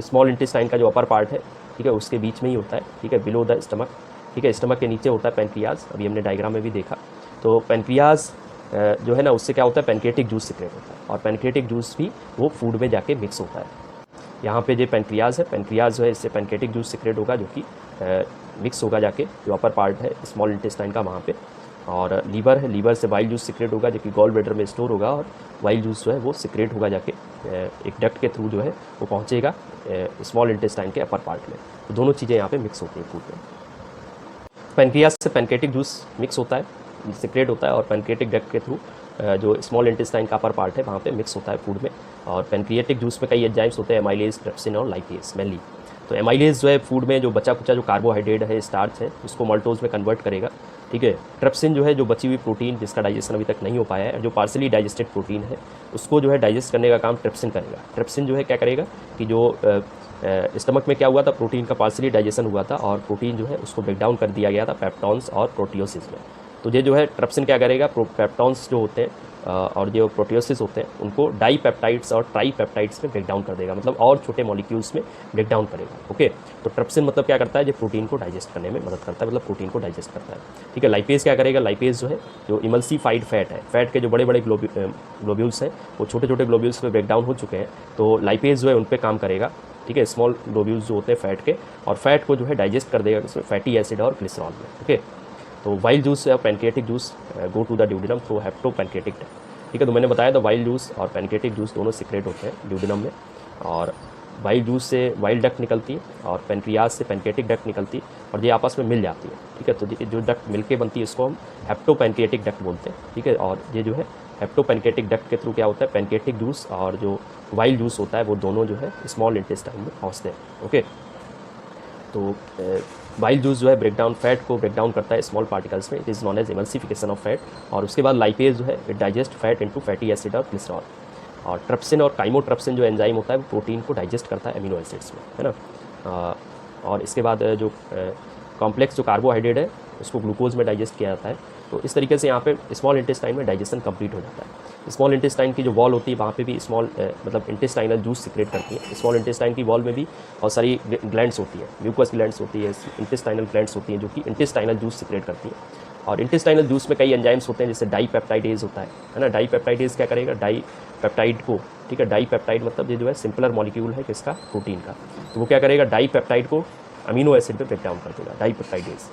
स्मॉल इंटेस्टाइन का जो अपर पार्ट है, ठीक है, उसके बीच में ही होता है, ठीक है, बिलो द स्टमक, ठीक है, स्टमक के नीचे होता है पेनक्रियाज, अभी हमने डायग्राम में भी देखा। तो पेनक्रियाज जो है ना उससे क्या होता है, पैनक्रियाटिक जूस सिक्रेट होता है, और पैनक्रियाटिक जूस भी वो फूड में जाके मिक्स होता है। यहाँ पे जो पैनक्रियाज है, पैनक्रियाज जो है इससे पैनक्रियाटिक जूस सिक्रेट होगा, जो कि मिक्स होगा जाके जो अपर पार्ट है स्मॉल इंटेस्टाइन का वहाँ पे। और लीवर है, लीवर से वाइल जूस सिक्रेट होगा जो कि गॉल ब्लैडर में स्टोर होगा, और वाइल जूस जो है वो सिक्रेट होगा जाके एक डक्ट के थ्रू जो है वो पहुँचेगा स्मॉल इंटेस्टाइन के अपर पार्ट में। तो दोनों चीज़ें यहाँ पे मिक्स होती हैं फूड में। पैनक्रियाज से पैनक्रियाटिक जूस मिक्स होता है, सिक्रेट होता है, और पैनक्रियाटिक डक्ट के थ्रू जो स्मॉल इंटेस्टाइन का अपर पार्ट है वहाँ पे मिक्स होता है फूड में। और पैनक्रियाटिक जूस में कई एंजाइम्स होते हैं, एमाइलेज, ट्रिप्सिन और लाइपेज मेनली। तो एमाइलेज जो है फूड में जो बचा कुचा जो कार्बोहाइड्रेट है, स्टार्च है, उसको मल्टोज में कन्वर्ट करेगा, ठीक है। ट्रिप्सिन जो है जो बची हुई प्रोटीन जिसका डाइजेशन अभी तक नहीं हो पाया है, जो पार्सली डाइजेस्टेड प्रोटीन है, उसको जो है डाइजेस्ट करने का काम ट्रिप्सिन करेगा। ट्रिप्सिन जो है क्या करेगा कि जो स्टमक में क्या हुआ था, प्रोटीन का पार्सली डाइजेशन हुआ था, और प्रोटीन जो है उसको ब्रेक डाउन कर दिया गया था पेप्टॉन्स और प्रोटियोसिस में। तो ये जो है ट्रिप्सिन क्या करेगा, पेप्टॉन्स जो होते हैं और जो प्रोटियोसिस होते हैं उनको डाई पेप्टाइड्स और ट्राई पेप्टाइड्स में ब्रेक डाउन कर देगा, मतलब और छोटे मॉलिक्यूल्स में ब्रेक डाउन करेगा। ओके, तो ट्रिप्सिन मतलब क्या करता है, जो प्रोटीन को डाइजेस्ट करने में मदद करता है, मतलब प्रोटीन को डाइजेस्ट करता है, ठीक है। लाइपेज क्या करेगा, लाइपेज जो है जो इमल्सिफाइड फैट है, फैट के जो बड़े बड़े ग्लोब्यूल्स हैं वो छोटे छोटे ग्लोब्यूल्स में ब्रेक डाउन हो चुके हैं, तो लाइपेज जो है उन पर काम करेगा, ठीक है, स्मॉल ग्लोब्यूल्स जो होते हैं फैट के, और फैट को जो है डाइजेस्ट कर देगा इसमें फैटी एसिड और ग्लिसरॉल में। ओके, तो वाइल जूस या pancreatic juice go to the duodenum through hepato pancreatic duct, ठीक है। तो मैंने बताया था वाइल जूस और पैनक्रियाटिक जूस दोनों सिक्रेट होते हैं ड्यूडिनम में, और वाइल जूस से वाइल डक्ट निकलती है और पैनक्रियाज से पैनक्रियाटिक डक्ट निकलती है, और ये आपस में मिल जाती है, ठीक है। तो जो डक्ट मिलके बनती है इसको हम हेप्टो पैनक्रियाटिक डक्ट बोलते हैं, ठीक है। और ये जो है हेप्टो पैनक्रियाटिक डक्ट के थ्रू क्या होता है, पैनक्रियाटिक जूस और जो वाइल जूस होता है वो दोनों जो है स्मॉल इंटेस्टाइन में पहुँचते हैं। ओके, तो वाइल जूस जो है ब्रेकडाउन फैट को ब्रेक डाउन करता है स्मॉल पार्टिकल्स में, it is known as emulsification of fat. और उसके बाद लाइपेज जो है it digest fat into fatty acid और ग्लिसरॉल। और ट्रिप्सिन और काइमोट्रिप्सिन जो एंजाइम होता है वो प्रोटीन को डाइजेस्ट करता है अमीनो एसिड्स में, है ना। और इसके बाद जो कॉम्प्लेक्स जो कार्बोहाइड्रेट है उसको ग्लूकोज में डाइजेस्ट किया जाता है। तो इस तरीके से यहाँ पे स्मॉल इंटेस्टाइन में डाइजेशन कंप्लीट हो जाता है। स्मॉल इंटेस्टाइन की जो वॉल होती है वहाँ पे भी स्मॉल मतलब इंटेस्टाइनल जूस सिक्रेट करती है। स्मॉल इंटेस्टाइन की वॉल में भी बहुत सारी ग्लैंड्स होती है, म्यूकस ग्लैंड्स होती है, इंटेस्टाइनल ग्लैंड्स होती हैं जो कि इंटेस्टाइनल जूस सिक्रेट करती है। और इंटेस्टाइनल जूस में कई एंजाइम्स होते हैं, जैसे डाई पेप्टाइडेज होता है ना। डाई पेप्टाइडेज क्या करेगा, डाई पेप्टाइड को, ठीक है, डाई पेप्टाइड मतलब ये जो है सिंपलर मॉलिक्यूल है किसका, प्रोटीन का, तो वो क्या करेगा, डाई पेप्टाइड को अमीनो एसिड पे ब्रेक डाउन कर देगा, डाई पेप्टाइडेज।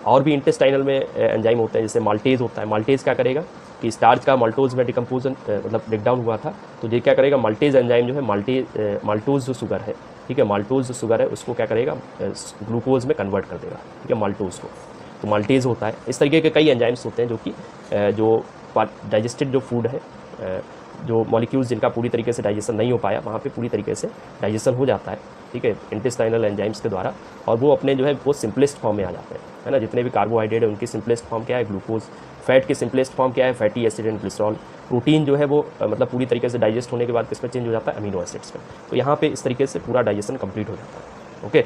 और भी इंटेस्टाइनल में एंजाइम होते हैं, जैसे माल्टेज होता है। माल्टेज क्या करेगा कि स्टार्च का माल्टोज में डिकम्पोजन मतलब ब्रेक डाउन हुआ था, तो ये क्या करेगा, माल्टेज एंजाइम जो है माल्टोज जो शुगर है, ठीक है, माल्टोज जो शुगर है उसको क्या करेगा, ग्लूकोज में कन्वर्ट कर देगा, ठीक है, माल्टोज को, तो माल्टेज होता है। इस तरीके के कई एंजाइम्स होते हैं जो कि जो डाइजेस्टेड जो फूड है, जो मॉलिक्यूल्स जिनका पूरी तरीके से डाइजेशन नहीं हो पाया वहाँ पे पूरी तरीके से डाइजेशन हो जाता है, ठीक है, इंटेस्टाइनल एंजाइम्स के द्वारा, और वो अपने जो है वो सिंपलेस्ट फॉर्म में आ जाते हैं, है ना। जितने भी कार्बोहाइड्रेट है उनकी सिंपलेस्ट फॉर्म क्या है, ग्लूकोज। फैट की सिंपलेस्ट फॉर्म क्या है, fatty acid and glycerol. Protein जो है वो मतलब पूरी तरीके से डाइजेस्ट होने के बाद किस में चेंज हो जाता है, अमीनो एसिड्स में। तो यहाँ पे इस तरीके से पूरा डाइजेशन कंप्लीट हो जाता है। ओके,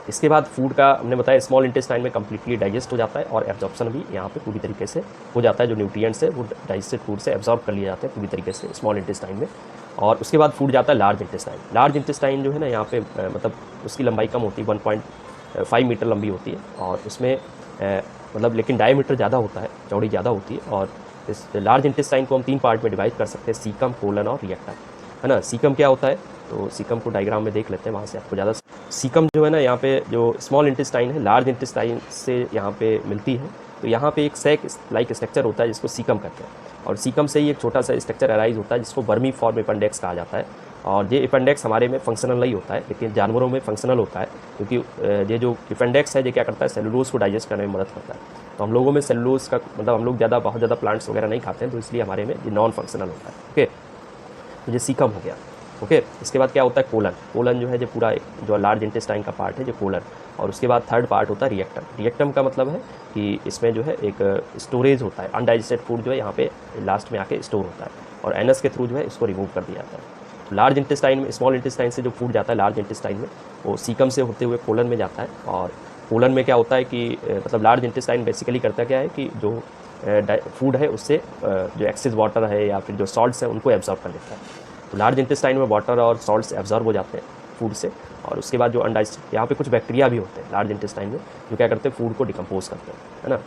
इसके बाद फूड का हमने बताया स्मॉल इंटेस्टाइन में कम्प्लीटली डाइजेस्ट हो जाता है, और एब्जॉर्प्शन भी यहाँ पे पूरी तरीके से हो जाता है। जो न्यूट्रिएंट्स है वो डाइजेस्टेड फूड से एब्जॉर्ब कर लिए जाते हैं पूरी तरीके से स्मॉल इंटेस्टाइन में। और उसके बाद फूड जाता है लार्ज इंटेस्टाइन। लार्ज इंटेस्टाइन जो है ना यहाँ पे मतलब उसकी लंबाई कम होती है, 5 मीटर लंबी होती है और उसमें मतलब लेकिन डायमीटर ज़्यादा होता है, चौड़ी ज़्यादा होती है। और इस लार्ज इंटेस्टाइन को हम 3 पार्ट में डिवाइड कर सकते हैं, सीकम, कोलन और रिएक्टम, है ना। सीकम क्या होता है, तो सीकम को डायग्राम में देख लेते हैं, वहाँ से आपको ज़्यादा। सीकम जो है ना, यहाँ पे जो स्मॉल इंटेस्टाइन है लार्ज इंटेस्टाइन से यहाँ पे मिलती है, तो यहाँ पे एक सैक लाइक स्ट्रक्चर होता है जिसको सीकम कहते हैं, और सीकम से ही एक छोटा सा स्ट्रक्चर अराइज होता है जिसको वर्मी फॉर्म एपेंडेक्स कहा जाता है। और ये अपेंडेक्स हमारे में फंक्शनल नहीं होता है, लेकिन जानवरों में फंक्शनल होता है, क्योंकि ये जो अपेंडेक्स है ये क्या करता है, सेलुलोज को डाइजेस्ट करने में मदद करता है। तो हम लोगों में सेलुलोज का मतलब हम लोग बहुत ज़्यादा प्लांट्स वगैरह नहीं खाते हैं, तो इसलिए हमारे में ये नॉन फंक्शनल होता है। ओके, तो ये सीकम हो गया। ओके, इसके बाद क्या होता है, कोलन। कोलन जो है जो पूरा जो लार्ज इंटेस्टाइन का पार्ट है जो कोलन, और उसके बाद थर्ड पार्ट होता है रिएक्टम। रिएक्टम का मतलब है कि इसमें जो है एक स्टोरेज होता है, अनडाइजेस्टेड फूड जो है यहाँ पे लास्ट में आके स्टोर होता है, और एनस के थ्रू जो है इसको रिमूव कर दिया जाता है। लार्ज इंटेस्टाइन में, स्मॉल इंटेस्टाइन से जो फूड जाता है लार्ज इंटेस्टाइन में, वो सीकम से होते हुए कोलन में जाता है। और कोलन में क्या होता है कि मतलब लार्ज इंटेस्टाइन बेसिकली करता क्या है कि जो फूड है उससे जो एक्सेस वाटर है या फिर जो सॉल्ट्स हैं उनको एब्जॉर्ब कर लेता है। तो लार्ज इंटेस्टाइन में वाटर और सॉल्ट्स एब्जॉर्ब हो जाते हैं फूड से, और उसके बाद जो अनडाइजेस्ट यहाँ पे कुछ बैक्टीरिया भी होते हैं लार्ज इंटेस्टाइन में जो क्या करते हैं, फूड को डिकम्पोज करते हैं, है ना,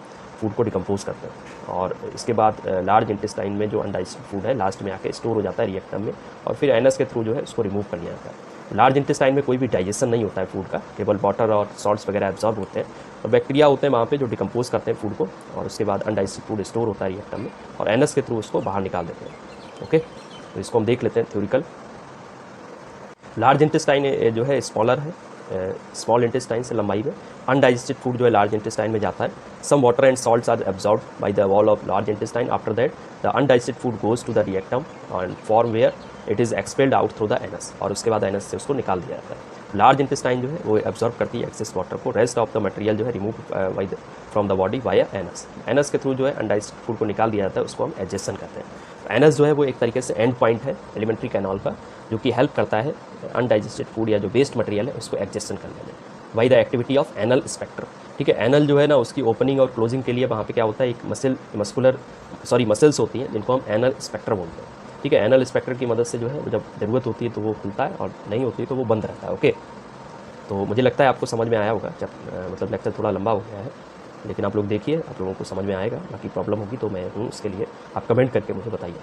फूड को डिकम्पोज करते हैं। और इसके बाद लार्ज इंटेस्टाइन में जो अनडाइजेस्टेड फूड है लास्ट में आके स्टोर हो जाता है रिएक्टम में, और फिर एनस के थ्रू जो है उसको रिमूव कर लिया जाता है। लार्ज इंटेस्टाइन में कोई भी डाइजेशन नहीं होता है फूड का, केवल वाटर और सॉल्ट्स वगैरह एब्जॉर्ब होते हैं, और बैक्टीरिया होते हैं वहाँ पे जो डिकम्पोज करते हैं फूड को, और उसके बाद अनडाइजेस्टेड फूड स्टोर होता है रिएक्टम में, और एनस के थ्रू उसको बाहर निकाल देते हैं। ओके, तो इसको हम देख लेते हैं थ्योरिकल। लार्ज इंटेस्टाइन जो है स्मॉलर है स्मॉल इंटेस्टाइन से लंबाई में। अनडाइजेस्टेड फूड जो है लार्ज इंटेस्टाइन में जाता है। Some water and salts are absorbed by the wall of large intestine. After that the undigested food goes to the rectum and from where it is expelled out through the anus, और उसके बाद एनस से उसको निकाल दिया जाता है। लार्ज इंटेस्टाइन जो है वो एब्जॉर्ब करती है एक्सेस वाटर को। रेस्ट ऑफ द मटेरियल जो है remove from the body via anus. Anus के थ्रू जो है अनडाइजेस्टेड फूड को निकाल दिया जाता है, उसको हम एडजेशन कहते हैं। एनस जो है वो एक तरीके से एंड पॉइंट है एलिमेंट्री कैनाल का, जो कि हेल्प करता है अनडाइजेस्टेड फूड या जो वेस्ट मटेरियल है उसको एडजेशन करने में by the activity of anal sphincter. ठीक है, एनल जो है ना उसकी ओपनिंग और क्लोजिंग के लिए वहाँ पे क्या होता है, एक मसल्स होती हैं जिनको हम एनल स्पेक्टर बोलते हैं। ठीक है, एनल स्पेक्टर की मदद से जो है जब ज़रूरत होती है तो वो खुलता है, और नहीं होती है तो वो बंद रहता है। ओके, तो मुझे लगता है आपको समझ में आया होगा। मतलब लेक्चर थोड़ा लंबा हो गया है, लेकिन आप लोग देखिए, आप लोगों को समझ में आएगा। बाकी प्रॉब्लम होगी तो मैं हूँ उसके लिए, आप कमेंट करके मुझे बताइए।